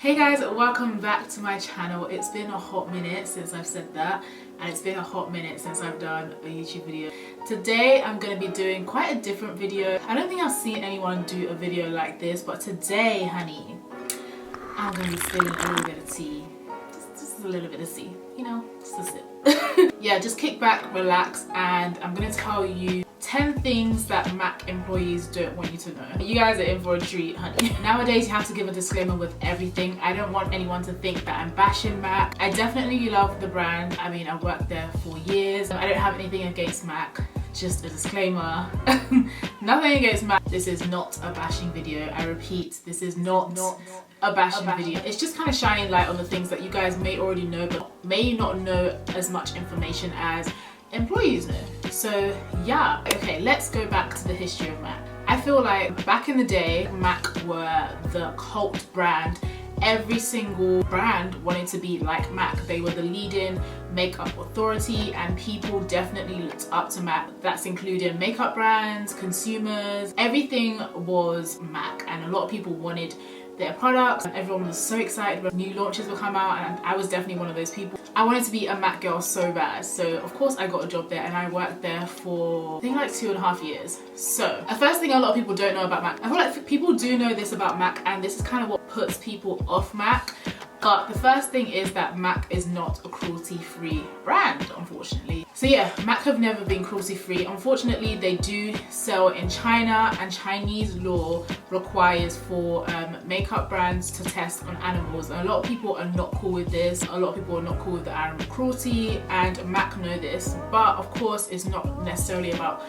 Hey guys, welcome back to my channel. It's been a hot minute since I've said that, and it's been a hot minute since I've done a YouTube video. Today I'm going to be doing quite a different video. I don't think I've seen anyone do a video like this, but today, honey, I'm going to be spilling a little bit of tea. Just a little bit of tea, you know, just a sip. Yeah, just kick back, relax, and I'm going to tell you 10 things that Mac employees don't want you to know. You guys are in for a treat, honey. Nowadays, you have to give a disclaimer with everything. I don't want anyone to think that I'm bashing Mac. I definitely love the brand. I mean, I've worked there for years. I don't have anything against Mac. Just a disclaimer. Nothing against Mac. This is not a bashing video. I repeat, this is not a bashing video. It's just kind of shining light on the things that you guys may already know, but may not know as much information as employees know. So yeah, okay, let's go back to the history of Mac. I feel like back in the day, Mac were the cult brand. Every single brand wanted to be like Mac. They were the leading makeup authority, and people definitely looked up to Mac. That's including makeup brands, consumers, everything was Mac, and a lot of people wanted their products. Everyone was so excited when new launches would come out, and I was definitely one of those people. I wanted to be a Mac girl so bad, so of course I got a job there, and I worked there for I think like 2.5 years. So the first thing a lot of people don't know about Mac, I feel like people do know this about Mac, and this is kind of what puts people off Mac. But the first thing is that Mac is not a cruelty-free brand, unfortunately. So yeah, Mac have never been cruelty-free. Unfortunately, they do sell in China, and Chinese law requires for makeup brands to test on animals. And a lot of people are not cool with this. A lot of people are not cool with the animal cruelty, and Mac know this. But of course, it's not necessarily about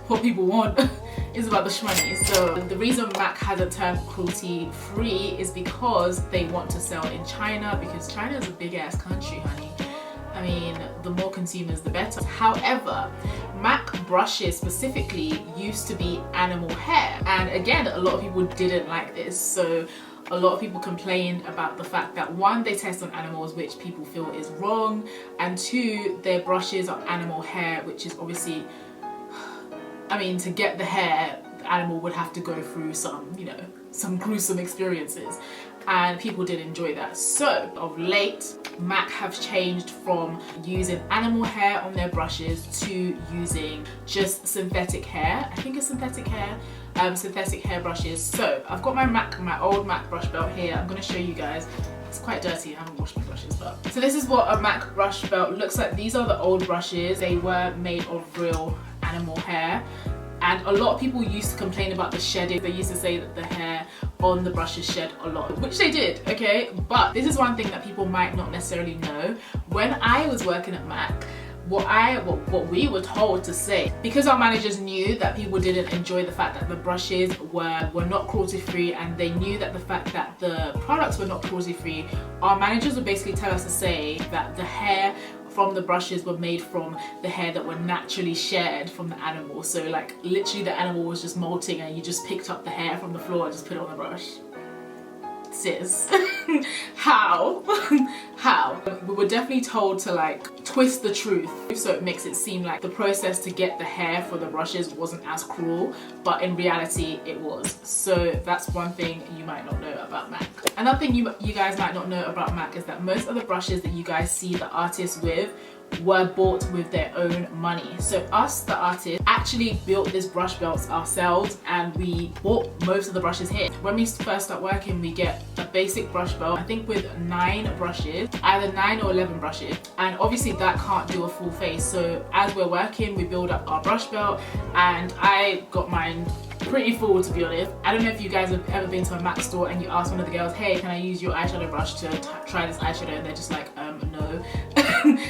what people want. Is about the shmoney. So the reason Mac hasn't turned cruelty free is because they want to sell in China, because China is a big ass country, honey. I mean, the more consumers the better. However, Mac brushes specifically used to be animal hair, and again, a lot of people didn't like this. So a lot of people complained about the fact that one, they test on animals, which people feel is wrong, and two, their brushes are animal hair, which is obviously, I mean, to get the hair, the animal would have to go through some, you know, some gruesome experiences, and people did enjoy that. So of late, Mac have changed from using animal hair on their brushes to using just synthetic hair. I think it's synthetic hair brushes. So I've got my old Mac brush belt here. I'm going to show you guys. It's quite dirty, I haven't washed my brushes, but so this is what a Mac brush belt looks like. These are the old brushes. They were made of real animal hair, and a lot of people used to complain about the shedding. They used to say that the hair on the brushes shed a lot, which they did, okay? But this is one thing that people might not necessarily know. When I was working at Mac, what we were told to say, because our managers knew that people didn't enjoy the fact that the brushes were not cruelty free, and they knew that the fact that the products were not cruelty free, our managers would basically tell us to say that the hair from the brushes were made from the hair that were naturally shed from the animal. So like literally the animal was just molting, and you just picked up the hair from the floor and just put it on the brush. Sis, how? How? We were definitely told to like twist the truth, so it makes it seem like the process to get the hair for the brushes wasn't as cruel, but in reality it was. So that's one thing you might not know about Mac. Another thing you guys might not know about Mac is that most of the brushes that you guys see the artists with were bought with their own money. So us, the artists, actually built this brush belts ourselves, and we bought most of the brushes here. When we first start working, we get a basic brush belt, I think with 9 brushes, either 9 or 11 brushes, and obviously that can't do a full face. So as we're working, we build up our brush belt, and I got mine pretty full, to be honest. I don't know if you guys have ever been to a Mac store and you ask one of the girls, hey, can I use your eyeshadow brush to try this eyeshadow, and they're just like, no.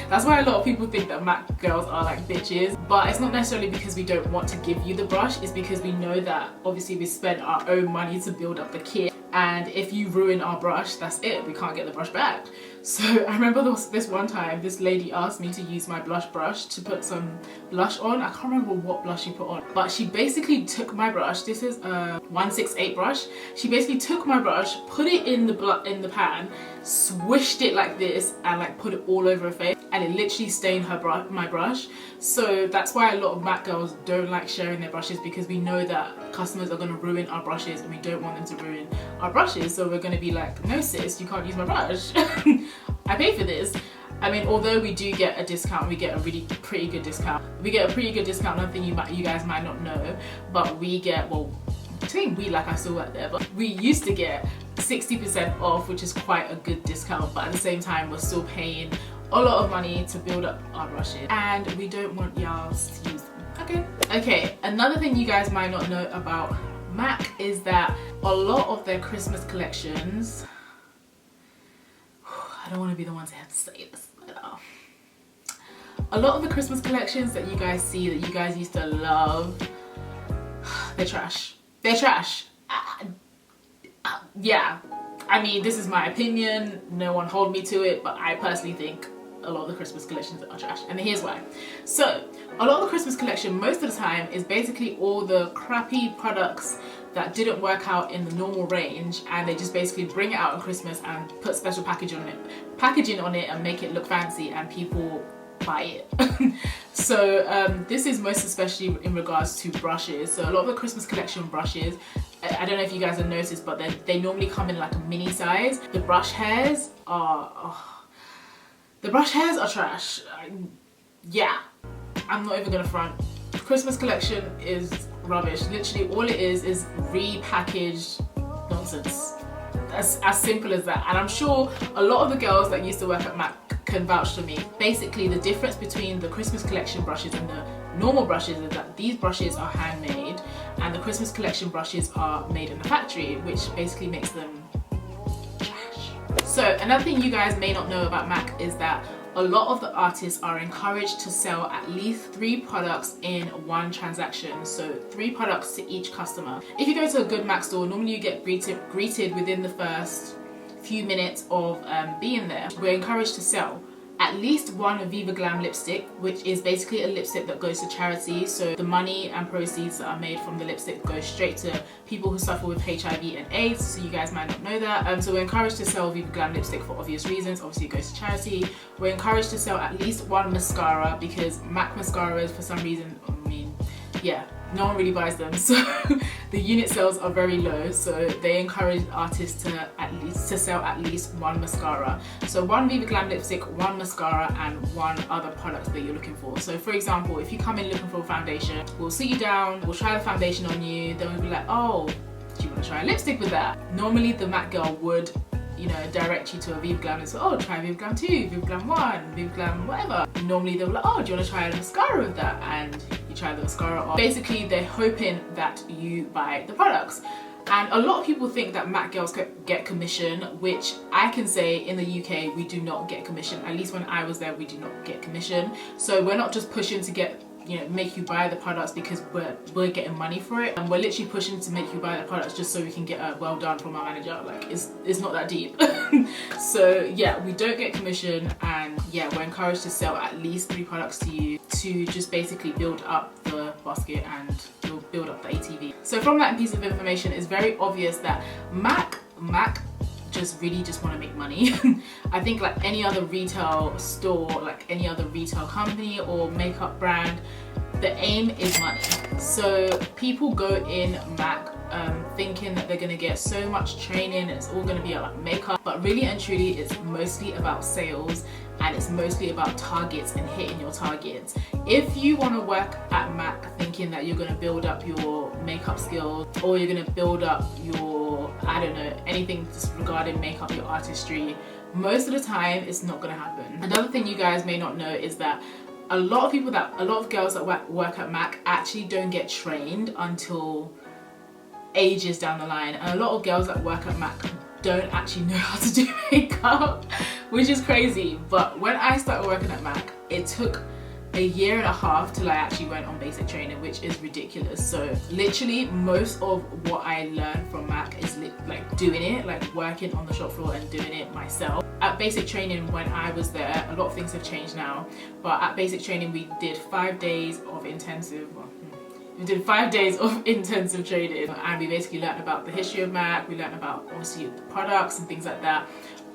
That's why a lot of people think that Mac girls are like bitches, but it's not necessarily because we don't want to give you the brush. It's because we know that obviously we spent our own money to build up the kit, and if you ruin our brush, that's it, we can't get the brush back. So I remember this one time, this lady asked me to use my blush brush to put some blush on. I can't remember what blush she put on, but she basically took my brush. This is a 168 brush. She basically took my brush, put it in the pan, swished it like this, and like put it all over her face, and it literally stained my brush. So that's why a lot of Mac girls don't like sharing their brushes, because we know that customers are going to ruin our brushes, and we don't want them to ruin our brushes. So we're going to be like, no sis, you can't use my brush. I paid for this. I mean, although we do get a discount, we get a really pretty good discount. We get a pretty good discount, nothing you guys might not know, but we get, well, I think we, like I still work there, but we used to get 60% off, which is quite a good discount, but at the same time we're still paying a lot of money to build up our brushes, and we don't want y'all to use them. Okay, another thing you guys might not know about MAC is that a lot of their Christmas collections, I don't want to be the one to have to say this, but a lot of the Christmas collections that you guys see, that you guys used to love, they're trash. They're trash. Yeah, I mean, this is my opinion, no one hold me to it, but I personally think a lot of the Christmas collections are trash, and here's why. So a lot of the Christmas collection most of the time is basically all the crappy products that didn't work out in the normal range, and they just basically bring it out on Christmas and put special packaging on it and make it look fancy, and people buy it. So this is most especially in regards to brushes. So a lot of the Christmas collection brushes, I don't know if you guys have noticed, but they normally come in like a mini size. The brush hairs are trash. Yeah, I'm not even gonna front. Christmas collection is rubbish. Literally all it is repackaged nonsense. As simple as that. And I'm sure a lot of the girls that used to work at MAC can vouch for me. Basically, the difference between the Christmas collection brushes and the normal brushes is that these brushes are handmade and the Christmas collection brushes are made in the factory, which basically makes them trash. So another thing you guys may not know about MAC is that a lot of the artists are encouraged to sell at least 3 products in one transaction, so 3 products to each customer. If you go to a good MAC store, normally you get greeted within the first few minutes of being there. We're encouraged to sell at least 1 Viva Glam lipstick, which is basically a lipstick that goes to charity. So the money and proceeds that are made from the lipstick go straight to people who suffer with HIV and AIDS, so you guys might not know that. So we're encouraged to sell Viva Glam lipstick for obvious reasons. Obviously it goes to charity. We're encouraged to sell at least 1 mascara, because MAC mascaras, for some reason, I mean, yeah, no one really buys them, so the unit sales are very low, so they encourage artists to sell at least 1 mascara. So 1 Viva Glam lipstick, 1 mascara, and 1 other product that you're looking for. So for example, if you come in looking for a foundation, we'll sit you down, we'll try the foundation on you, then we'll be like, oh, do you want to try a lipstick with that? Normally the MAC girl would, you know, direct you to a Viva Glam and say, oh, try Viva Glam 2, Viva Glam 1, Viva Glam whatever. Normally they'll be like, oh, do you want to try a mascara with that? And you try the mascara on. Basically, they're hoping that you buy the products. And a lot of people think that MAC girls get commission, which I can say in the UK, we do not get commission. At least when I was there, we do not get commission. So we're not just pushing to get, you know, make you buy the products because we're getting money for it, and we're literally pushing to make you buy the products just so we can get a well done from our manager. Like, it's not that deep. So yeah, we don't get commission, and yeah, we're encouraged to sell at least 3 products to you to just basically build up the basket and build up the ATV. So from that piece of information, it's very obvious that MAC really just want to make money. I think like any other retail store, like any other retail company or makeup brand, the aim is money. So people go in MAC thinking that they're going to get so much training, it's all going to be about makeup, but really and truly it's mostly about sales, and it's mostly about targets and hitting your targets. If you want to work at MAC thinking that you're going to build up your makeup skills, or you're going to build up your, I don't know, anything just regarding makeup, your artistry, most of the time it's not going to happen. Another thing you guys may not know is that a lot of girls that work at MAC actually don't get trained until ages down the line, and a lot of girls that work at MAC don't actually know how to do makeup, which is crazy. But when I started working at MAC, it took a 1.5 years till I actually went on basic training, which is ridiculous. So literally most of what I learned from MAC is like doing it, like working on the shop floor and doing it myself. At basic training when I was there, a lot of things have changed now, but at basic training we did 5 days of intensive, we did 5 days of intensive training, and we basically learned about the history of MAC, we learned about obviously the products and things like that.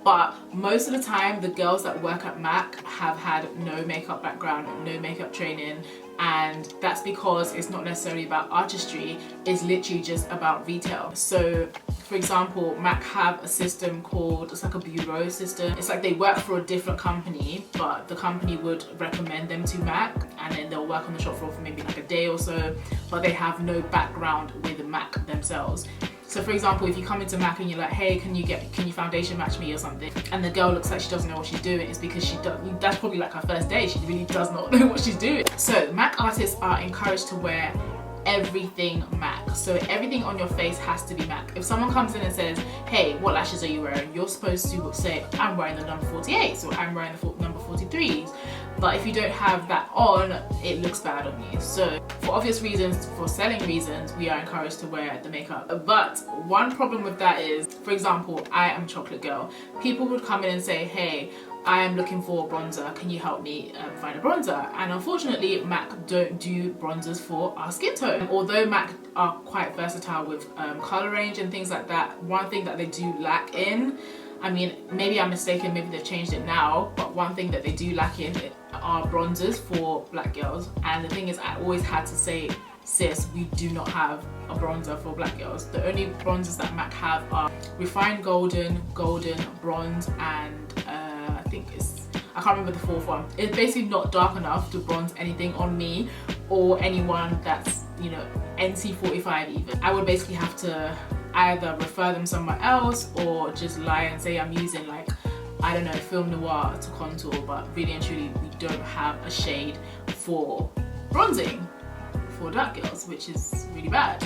but most of the time the girls that work at MAC have had no makeup background, no makeup training, and that's because it's not necessarily about artistry, it's literally just about retail. So for example, MAC have a system called, it's like a bureau system. It's like they work for a different company, but the company would recommend them to MAC, and then they'll work on the shop floor for maybe like a day or so, but they have no background with MAC themselves. So for example, if you come into MAC and you're like, hey, can you foundation match me or something, and the girl looks like she doesn't know what she's doing, it's because that's probably like her first day, she really does not know what she's doing. So MAC artists are encouraged to wear everything MAC. So everything on your face has to be MAC. If someone comes in and says, hey, what lashes are you wearing? You're supposed to say, I'm wearing the number 48s or I'm wearing the number 43s. But if you don't have that on, it looks bad on you. So for obvious reasons, for selling reasons, we are encouraged to wear the makeup. But one problem with that is, for example, I am a chocolate girl. People would come in and say, hey, I am looking for a bronzer, can you help me find a bronzer? And unfortunately, MAC don't do bronzers for our skin tone. Although MAC are quite versatile with colour range and things like that, one thing that they do lack in, I mean, maybe I'm mistaken, maybe they've changed it now, but one thing that they do lack in are bronzers for black girls. And the thing is, I always had to say, sis, we do not have a bronzer for black girls. The only bronzers that MAC have are refined golden, bronze, and I can't remember the fourth one. It's basically not dark enough to bronze anything on me or anyone that's, you know, NC45 even. I would basically have to either refer them somewhere else or just lie and say I'm using, like, I don't know, Film Noir to contour, but really and truly we don't have a shade for bronzing for dark girls, which is really bad.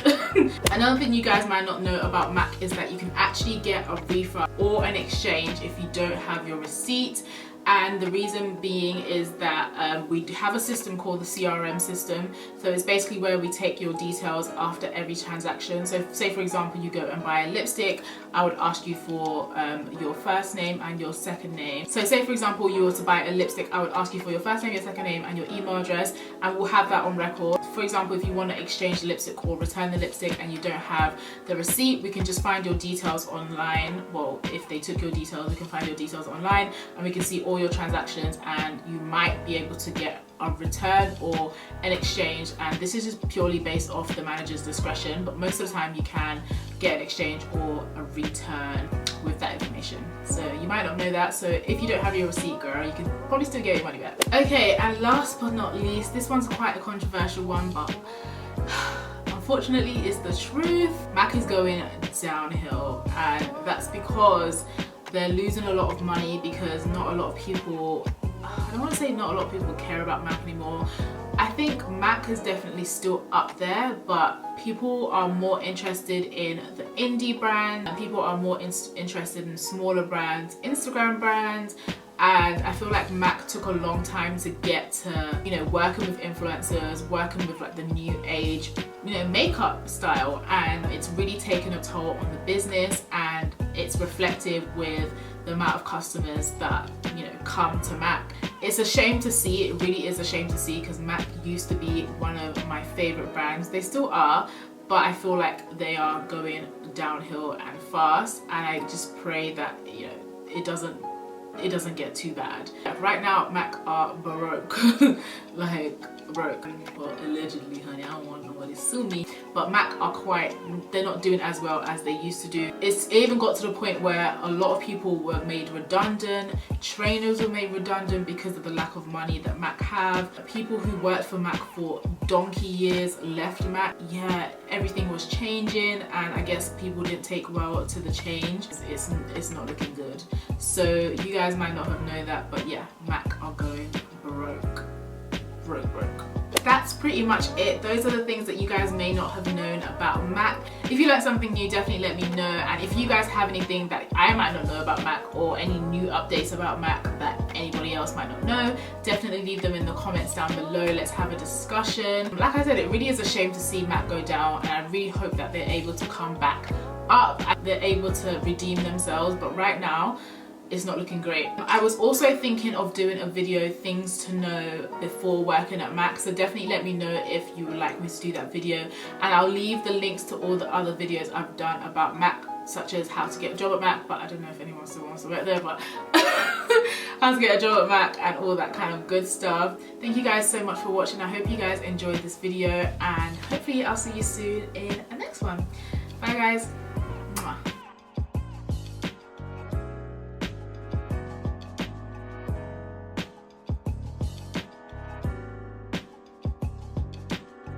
Another thing you guys might not know about MAC is that you can actually get a refund or an exchange if you don't have your receipt. And the reason being is that we have a system called the CRM system. So it's basically where we take your details after every transaction. So say for example, you go and buy a lipstick, I would ask you for your first name and your second name. So say for example, you were to buy a lipstick, I would ask you for your first name, your second name and your email address, and we'll have that on record. For example, if you want to exchange the lipstick or return the lipstick and you don't have the receipt, we can just find your details online. Well, if they took your details, we can find your details online and we can see all your transactions, and you might be able to get a return or an exchange. And this is just purely based off the manager's discretion, but most of the time you can get an exchange or a return with that information. So you might not know that, so if you don't have your receipt, girl, you can probably still get your money back. Okay, and last but not least, this one's quite a controversial one, but unfortunately it's the truth. MAC is going downhill, and that's because they're losing a lot of money because not a lot of people, I don't want to say not a lot of people care about MAC anymore. I think MAC is definitely still up there, but people are more interested in the indie brand, and people are more interested in smaller brands, Instagram brands. And I feel like MAC took a long time to get to, you know, working with influencers, working with like the new age, you know, makeup style, and it's really taken a toll on the business, and it's reflective with the amount of customers that, you know, come to MAC. It's a shame to see, it really is a shame to see, because MAC used to be one of my favorite brands. They still are, but I feel like they are going downhill and fast, and I just pray that, you know, it doesn't get too bad. Right now, MAC are baroque, like broke. Well, allegedly, honey, I don't want nobody to sue me. But MAC are they're not doing as well as they used to do. It even got to the point where a lot of people were made redundant, trainers were made redundant because of the lack of money that MAC have. People who worked for MAC for donkey years left MAC. Yeah, everything was changing, and I guess people didn't take well to the change. It's not looking good. So you guys might not have known that, but yeah, MAC are going broke. That's pretty much it. Those are the things that you guys may not have known about MAC. If you learned something new, definitely let me know. And if you guys have anything that I might not know about MAC, or any new updates about MAC that anybody else might not know, definitely leave them in the comments down below. Let's have a discussion. Like I said, it really is a shame to see MAC go down, and I really hope that they're able to come back up, they're able to redeem themselves, but right now it's not looking great. I was also thinking of doing a video, things to know before working at MAC, so definitely let me know if you would like me to do that video, and I'll leave the links to all the other videos I've done about MAC such as how to get a job at Mac, but I don't know if anyone still wants to work there, but how to get a job at Mac and all that kind of good stuff. Thank you guys so much for watching. I hope you guys enjoyed this video, and hopefully I'll see you soon in the next one. Bye guys.